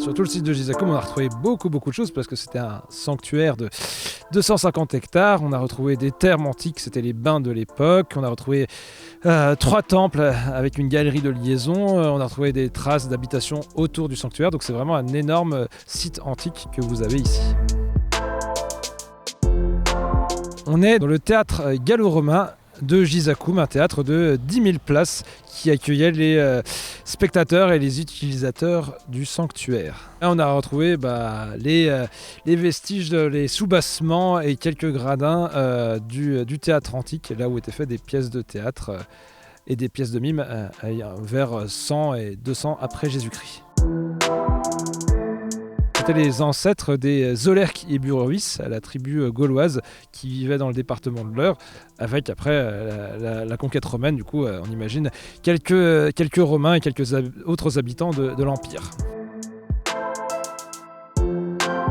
Sur tout le site de Gizakoum, on a retrouvé beaucoup de choses parce que c'était un sanctuaire de 250 hectares. On a retrouvé des thermes antiques, c'était les bains de l'époque. On a retrouvé 3 temples avec une galerie de liaison. On a retrouvé des traces d'habitation autour du sanctuaire. Donc c'est vraiment un énorme site antique que vous avez ici. On est dans le théâtre gallo-romain de Gizakoum, un théâtre de 10 000 places qui accueillait les spectateurs et les utilisateurs du sanctuaire. Là, on a retrouvé les vestiges, les soubassements et quelques gradins du théâtre antique, là où étaient faites des pièces de théâtre et des pièces de mime vers 100 et 200 après Jésus-Christ. C'était les ancêtres des Zolerques et Burovis, la tribu gauloise qui vivait dans le département de l'Eure, avec après la conquête romaine, du coup on imagine quelques Romains et quelques autres habitants de l'Empire.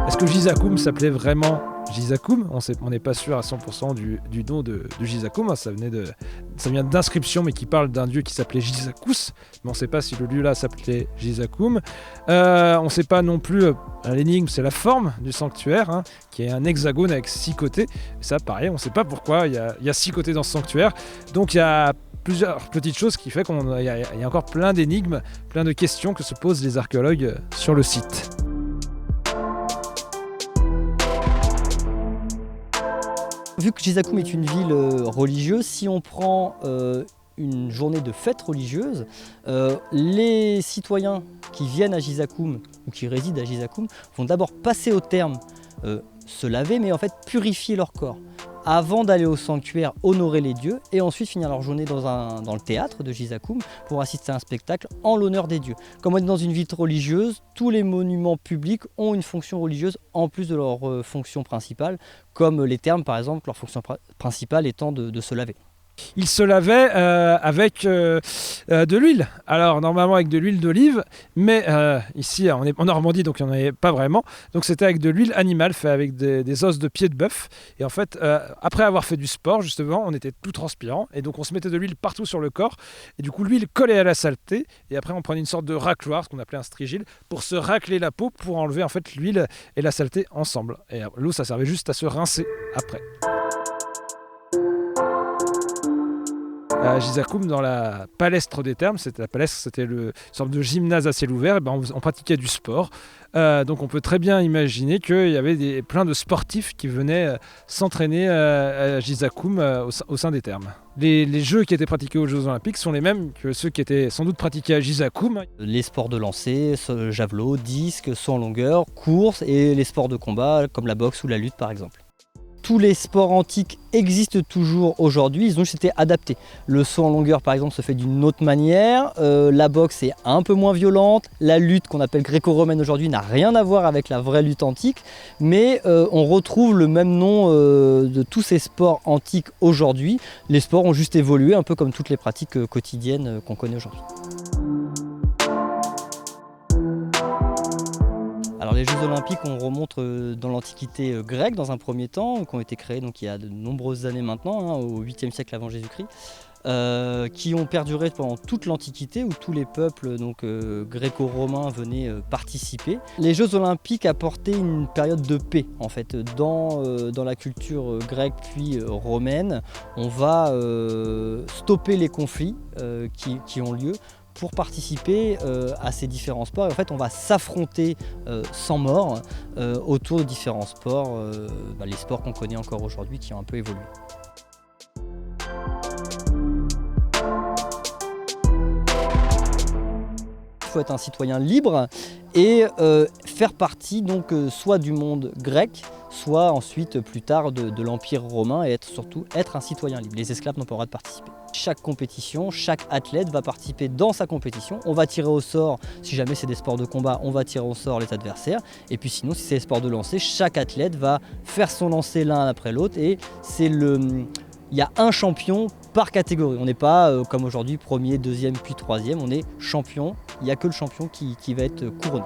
Est-ce que Gizakoum s'appelait vraiment Gizakoum? On n'est pas sûr à 100% du nom de Gizakoum, ça vient d'inscriptions mais qui parlent d'un dieu qui s'appelait Gizakous, mais on ne sait pas si le lieu-là s'appelait Gizakoum. On ne sait pas non plus, l'énigme c'est la forme du sanctuaire, qui est un hexagone avec 6 côtés. Et ça pareil, on ne sait pas pourquoi il y a 6 côtés dans ce sanctuaire, donc il y a plusieurs petites choses qui fait qu'il y a encore plein d'énigmes, plein de questions que se posent les archéologues sur le site. Vu que Gizakoum est une ville religieuse, si on prend une journée de fête religieuse, les citoyens qui viennent à Gizakoum ou qui résident à Gizakoum vont d'abord passer au terme, se laver, mais en fait purifier leur corps avant d'aller au sanctuaire honorer les dieux et ensuite finir leur journée dans le théâtre de Gizakoum pour assister à un spectacle en l'honneur des dieux. Comme on est dans une ville religieuse, tous les monuments publics ont une fonction religieuse en plus de leur fonction principale, comme les thermes par exemple, leur fonction principale étant de se laver. Il se lavait avec de l'huile. Alors normalement avec de l'huile d'olive, mais ici on est en Normandie donc il n'y en avait pas vraiment. Donc c'était avec de l'huile animale fait avec des os de pied de bœuf. Et en fait après avoir fait du sport justement on était tout transpirant et donc on se mettait de l'huile partout sur le corps. Et du coup l'huile collait à la saleté et après on prenait une sorte de racloir, ce qu'on appelait un strigile, pour se racler la peau pour enlever en fait l'huile et la saleté ensemble. Et l'eau ça servait juste à se rincer après. À Gizakoum, dans la palestre des thermes, c'était une sorte de gymnase à ciel ouvert, et on pratiquait du sport. Donc on peut très bien imaginer qu'il y avait plein de sportifs qui venaient s'entraîner à Gizakoum au sein des thermes. Les jeux qui étaient pratiqués aux Jeux Olympiques sont les mêmes que ceux qui étaient sans doute pratiqués à Gizakoum. Les sports de lancer, javelot, disque, saut en longueur, course et les sports de combat comme la boxe ou la lutte par exemple. Tous les sports antiques existent toujours aujourd'hui, ils ont juste été adaptés. Le saut en longueur par exemple se fait d'une autre manière, la boxe est un peu moins violente, la lutte qu'on appelle gréco-romaine aujourd'hui n'a rien à voir avec la vraie lutte antique, mais on retrouve le même nom de tous ces sports antiques aujourd'hui. Les sports ont juste évolué un peu comme toutes les pratiques quotidiennes qu'on connaît aujourd'hui. Alors les Jeux Olympiques, on remonte dans l'Antiquité grecque dans un premier temps, qui ont été créés donc, il y a de nombreuses années maintenant, au 8e siècle avant Jésus-Christ, qui ont perduré pendant toute l'Antiquité où tous les peuples gréco-romains venaient participer. Les Jeux Olympiques apportaient une période de paix en fait. Dans la culture grecque puis romaine, on va stopper les conflits qui ont lieu pour participer à ces différents sports. Et en fait, on va s'affronter sans mort autour de différents sports, les sports qu'on connaît encore aujourd'hui qui ont un peu évolué. Il faut être un citoyen libre et faire partie donc soit du monde grec, soit ensuite plus tard de l'Empire romain et surtout être un citoyen libre. Les esclaves n'ont pas le droit de participer. Chaque compétition, chaque athlète va participer dans sa compétition. On va tirer au sort, si jamais c'est des sports de combat, on va tirer au sort les adversaires. Et puis sinon, si c'est des sports de lancer, chaque athlète va faire son lancer l'un après l'autre. Et il y a un champion par catégorie. On n'est pas comme aujourd'hui, premier, deuxième, puis troisième. On est champion. Il n'y a que le champion qui va être couronné.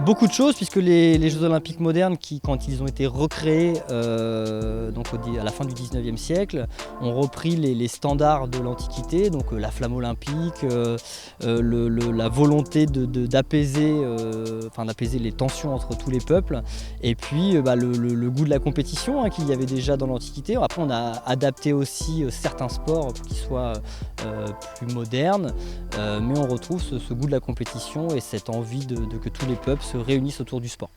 Beaucoup de choses, puisque les Jeux Olympiques modernes, quand ils ont été recréés à la fin du 19e siècle, ont repris les standards de l'Antiquité, donc la flamme olympique, la volonté d'apaiser les tensions entre tous les peuples, et puis le goût de la compétition qu'il y avait déjà dans l'Antiquité. Après, on a adapté aussi certains sports pour qu'ils soient plus modernes, mais on retrouve ce goût de la compétition et cette envie que tous les peuples se réunissent autour du sport.